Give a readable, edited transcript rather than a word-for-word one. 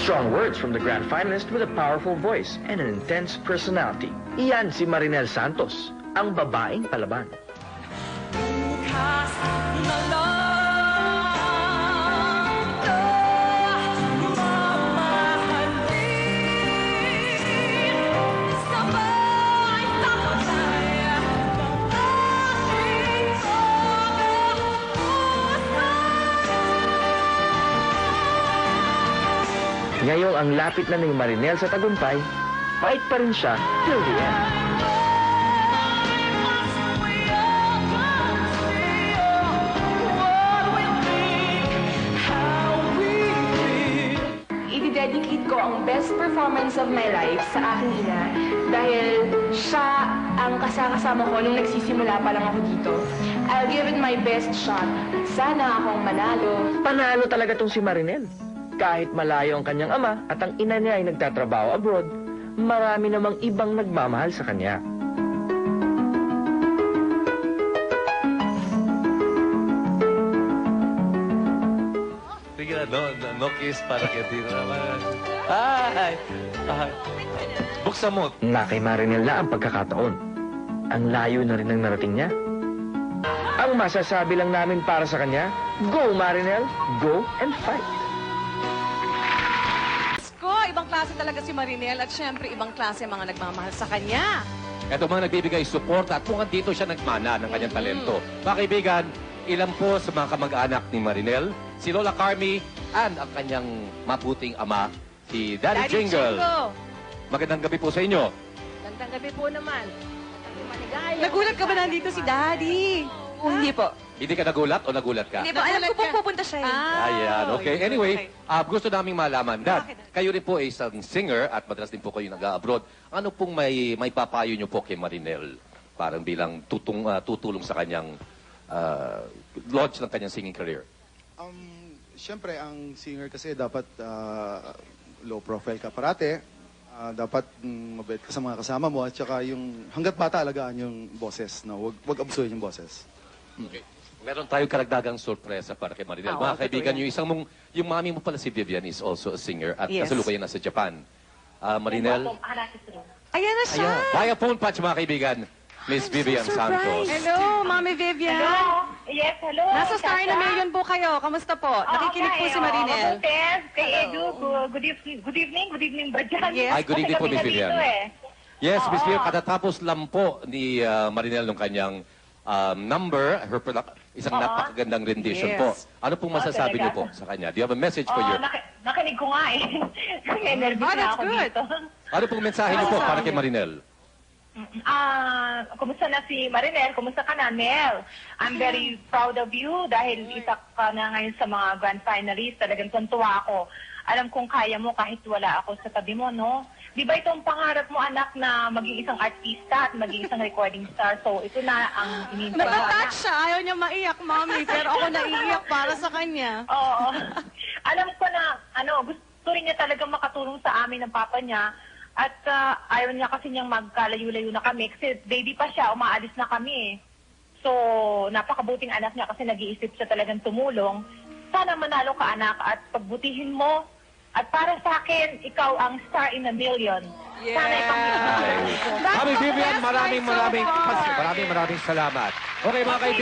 Strong words from the grand finalist with a powerful voice and an intense personality. Iyan si Marinel Santos, ang babaeng palaban. Ngayong ang lapit na ni Marinel sa tagumpay, fight pa rin siya till the end. I-dedicate ko ang best performance of my life sa aking ina dahil siya ang kasama ko nung nagsisimula pa lang ako dito. I'll give it my best shot. Sana akong manalo. Panalo talaga tong si Marinel. Kahit malayo ang kanyang ama at ang ina niya ay nagtatrabaho abroad, marami namang ibang nagmamahal sa kanya. Sige, no kiss para kay Tino naman. Ay! Buksan mo. Na kay Marinel na ang pagkakataon. Ang layo na rin ang narating niya. Ang masasabi lang namin para sa kanya, go Marinel, go and fight. Ibang klase talaga si Marinel at syempre ibang klase ang mga nagmamahal sa kanya. Ito mga nagbibigay suporta at kung dito siya nagmana ng kanyang talento. Mga kaibigan, ilan po sa mga kamag-anak ni Marinel, si Lola Carmi, and ang kanyang mabuting ama, si Daddy Jingle. Magandang gabi po sa inyo. Magandang gabi po naman. Nagulat ka ba nandito si Daddy? Hindi po. Hindi ka nagulat o nagulat ka? Hindi po. Alam ko po pupunta siya. Ayan, okay. Anyway, gusto naming malaman, Dad, kayo rin po ay isang singer at madalas din po kayo nag-abroad. Ano pong may papayo nyo po kay Marinel? Parang bilang tutulong sa kanyang launch ng kanyang singing career. Siyempre, ang singer kasi dapat low profile ka parate. Dapat mabait ka sa mga kasama mo at saka yung hanggat bata alagaan yung boses. No? Wag abusuhin yung boses. Okay. Meron tayong karagdagang sorpresa para kay Marinel. Mga kaibigan, yung mami mo pala si Vivian is also a singer at kasalukuyan nasa Japan. Marinel? Ayan na siya. Via phone patch, mga kaibigan. Miss Vivian Santos. Hello, Mami Vivian. Hello. Yes, hello. Nasa Star na Million po kayo. Kamusta po? Nakikinig po si Marinel. Kay Edu, good evening ba dyan? Yes. Ay, good evening po, Miss Vivian. Yes, Miss Vivian, katatapos lang po ni Marinel nung kanyang number, isang napakagandang rendition po. Ano pong masasabi niyo po sa kanya? Do you have a message for you? Nakinig ko nga eh. Nervous na ako dito. Ano pong mensahe niyo po para kay Marinel? Kumusta na si Marinel? Kumusta ka na, Nel? I'm very proud of you dahil isa ka na ngayon sa mga grand finalists. Talagang tuntua ako. Alam kong kaya mo kahit wala ako sa tabi mo, no? Di ba itong pangarap mo, anak, na maging isang artista at maging isang recording star? So, ito na ang iniintay mo, anak. Nag-attach siya. Ayaw niya maiyak, Mami. Pero ako naiiyak para sa kanya. Oo. Alam ko na, gusto rin niya talagang makatulong sa amin ng papa niya. At ayaw niya kasi niyang magkalayo-layo na kami. Kasi baby pa siya, umaalis na kami. So, napakabuting anak niya kasi nag-iisip siya talagang tumulong. Sana manalo ka, anak, at pagbutihin mo. At para sa akin, ikaw ang star in a million. Yes. Sana ipangilitin mo. Mami Vivian, maraming salamat. Okay, mga kaibigan.